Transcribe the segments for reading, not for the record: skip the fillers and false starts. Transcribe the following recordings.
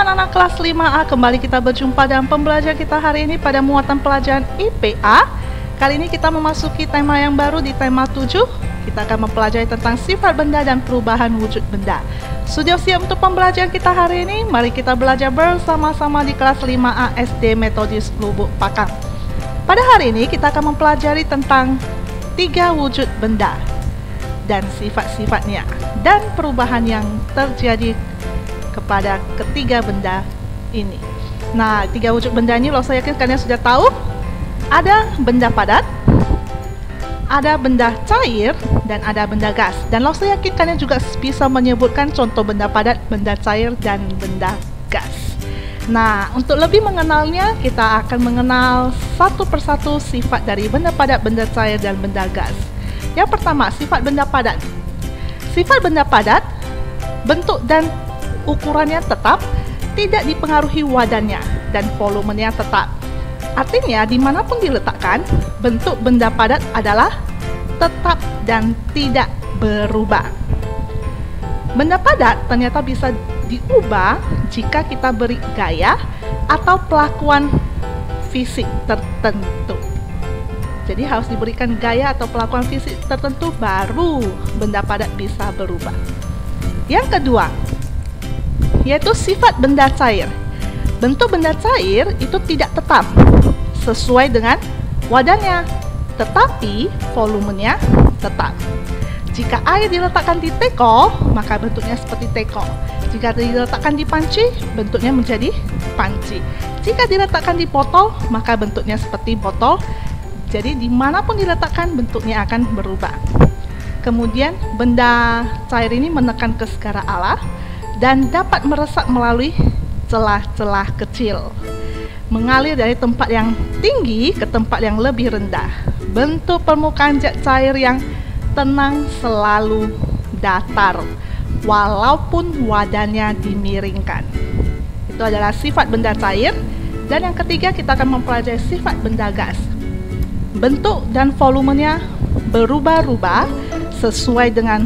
anak-anak kelas 5A, kembali kita berjumpa dalam pembelajaran kita hari ini pada muatan pelajaran IPA. Kali ini kita memasuki tema yang baru di tema 7. Kita akan mempelajari tentang sifat benda dan perubahan wujud benda. Sudah siap untuk pembelajaran kita hari ini? Mari kita belajar bersama-sama di kelas 5A SD Metodis Lubuk Pakam. Pada hari ini kita akan mempelajari tentang 3 wujud benda dan sifat-sifatnya dan perubahan yang terjadi kepada ketiga benda ini. Nah, 3 wujud benda ini saya yakin kalian sudah tahu. Ada benda padat, ada benda cair, dan ada benda gas. Dan saya yakin kalian juga bisa menyebutkan contoh benda padat, benda cair, dan benda gas. Nah, untuk lebih mengenalnya, kita akan mengenal satu persatu sifat dari benda padat, benda cair, dan benda gas. Yang pertama, sifat benda padat. Sifat benda padat, bentuk dan ukurannya tetap, tidak dipengaruhi wadannya, dan volumenya tetap. Artinya, dimanapun diletakkan, bentuk benda padat adalah tetap dan tidak berubah. Benda padat ternyata bisa diubah jika kita beri gaya atau pelakuan fisik tertentu. Jadi harus diberikan gaya atau pelakuan fisik tertentu baru benda padat bisa berubah. Yang kedua, yaitu sifat benda cair. Bentuk benda cair itu tidak tetap sesuai dengan wadannya, tetapi volumenya tetap. Jika air diletakkan di teko, maka bentuknya seperti teko. Jika diletakkan di panci, bentuknya menjadi panci. Jika diletakkan di botol, maka bentuknya seperti botol. Jadi dimanapun diletakkan, bentuknya akan berubah. Kemudian benda cair ini menekan ke segara Allah dan dapat meresap melalui celah-celah kecil, mengalir dari tempat yang tinggi ke tempat yang lebih rendah. Bentuk permukaan zat cair yang tenang selalu datar, walaupun wadannya dimiringkan. Itu adalah sifat benda cair. Dan yang ketiga, kita akan mempelajari sifat benda gas. Bentuk dan volumenya berubah-ubah sesuai dengan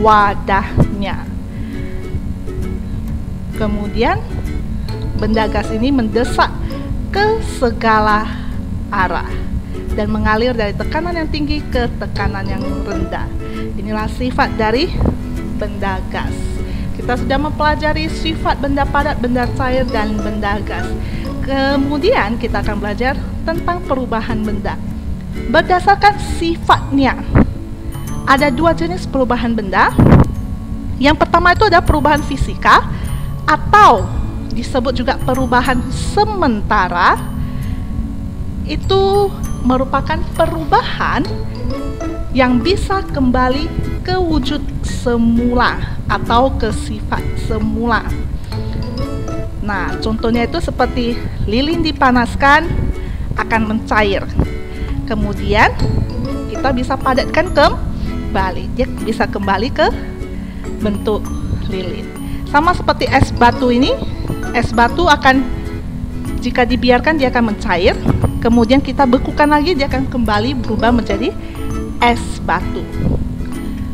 wadahnya. Kemudian benda gas ini mendesak ke segala arah dan mengalir dari tekanan yang tinggi ke tekanan yang rendah. Inilah sifat dari benda gas. Kita sudah mempelajari sifat benda padat, benda cair, dan benda gas. Kemudian kita akan belajar tentang perubahan benda. Berdasarkan sifatnya, ada 2 jenis perubahan benda. Yang pertama itu ada perubahan fisika atau disebut juga perubahan sementara. Itu merupakan perubahan yang bisa kembali ke wujud semula atau ke sifat semula. Nah, contohnya itu seperti lilin dipanaskan akan mencair. Kemudian kita bisa padatkan kembali, dia bisa kembali ke bentuk lilin. Sama seperti es batu ini, es batu akan, jika dibiarkan dia akan mencair, kemudian kita bekukan lagi, dia akan kembali berubah menjadi es batu.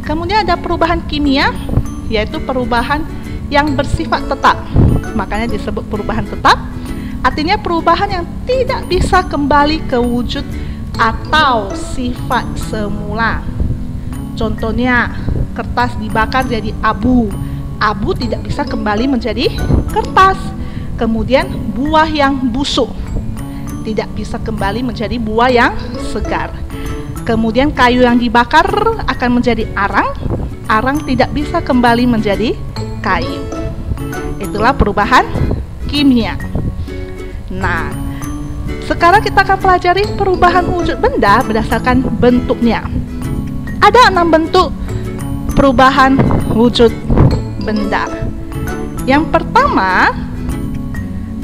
Kemudian ada perubahan kimia, yaitu perubahan yang bersifat tetap. Makanya disebut perubahan tetap, artinya perubahan yang tidak bisa kembali ke wujud atau sifat semula. Contohnya, kertas dibakar jadi abu. Abu tidak bisa kembali menjadi kertas. Kemudian buah yang busuk tidak bisa kembali menjadi buah yang segar. Kemudian kayu yang dibakar akan menjadi arang. Arang tidak bisa kembali menjadi kayu. Itulah perubahan kimia. Nah, sekarang kita akan pelajari perubahan wujud benda berdasarkan bentuknya. Ada 6 bentuk perubahan wujud benda. Yang pertama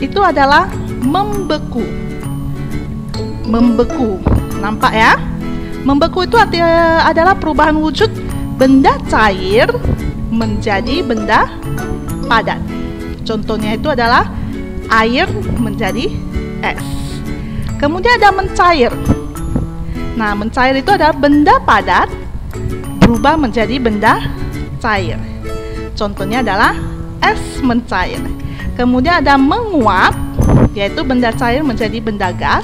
itu adalah membeku. Membeku, nampak ya? Membeku itu adalah perubahan wujud benda cair menjadi benda padat. Contohnya itu adalah air menjadi es. Kemudian ada mencair. Nah, mencair itu adalah benda padat berubah menjadi benda cair. Contohnya adalah es mencair. Kemudian ada menguap, yaitu benda cair menjadi benda gas.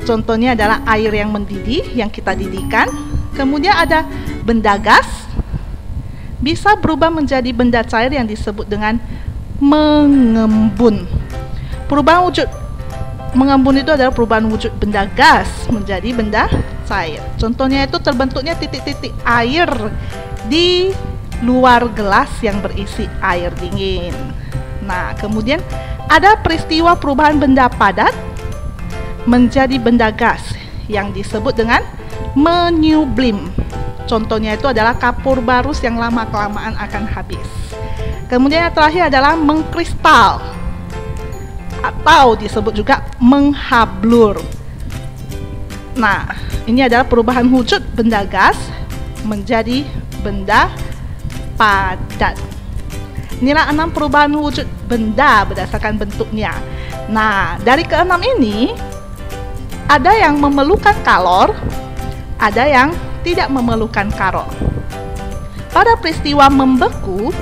Contohnya adalah air yang mendidih, yang kita didihkan. Kemudian ada benda gas, bisa berubah menjadi benda cair yang disebut dengan mengembun. Perubahan wujud mengembun itu adalah perubahan wujud benda gas menjadi benda cair. Contohnya itu terbentuknya titik-titik air di luar gelas yang berisi air dingin. Nah, kemudian ada peristiwa perubahan benda padat menjadi benda gas yang disebut dengan menyublim. Contohnya itu adalah kapur barus yang lama-kelamaan akan habis. Kemudian yang terakhir adalah mengkristal atau disebut juga menghablur. Nah, ini adalah perubahan wujud benda gas menjadi benda padat. Inilah 6 perubahan wujud benda berdasarkan bentuknya. Nah, dari keenam ini ada yang memerlukan kalor, ada yang tidak memerlukan kalor. Pada peristiwa membeku,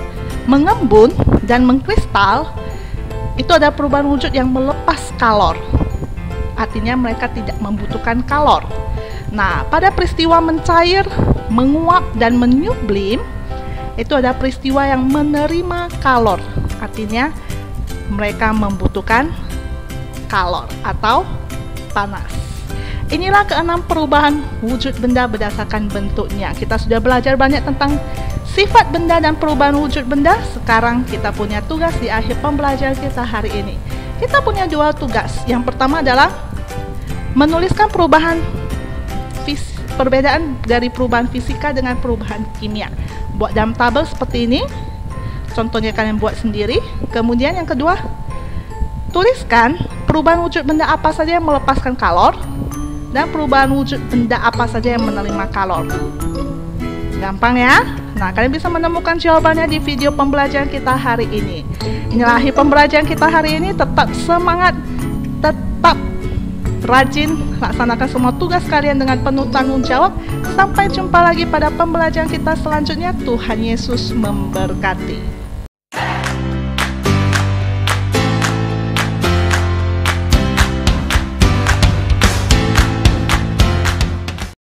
mengembun, dan mengkristal, itu ada perubahan wujud yang melepas kalor. Artinya mereka tidak membutuhkan kalor. Nah, pada peristiwa mencair, menguap, dan menyublim, itu ada peristiwa yang menerima kalor. Artinya mereka membutuhkan kalor atau panas. Inilah keenam perubahan wujud benda berdasarkan bentuknya. Kita sudah belajar banyak tentang sifat benda dan perubahan wujud benda. Sekarang kita punya tugas di akhir pembelajaran kita hari ini. Kita punya 2 tugas. Yang pertama adalah menuliskan perbedaan dari perubahan fisika dengan perubahan kimia. Buat dalam tabel seperti ini. Contohnya kalian buat sendiri. Kemudian yang kedua, tuliskan perubahan wujud benda apa saja yang melepaskan kalor dan perubahan wujud benda apa saja yang menerima kalor. Gampang ya? Nah, kalian bisa menemukan jawabannya di video pembelajaran kita hari ini. Inilah akhir pembelajaran kita hari ini. Tetap semangat, tetap rajin, laksanakan semua tugas kalian dengan penuh tanggung jawab. Sampai jumpa lagi pada pembelajaran kita selanjutnya. Tuhan Yesus memberkati.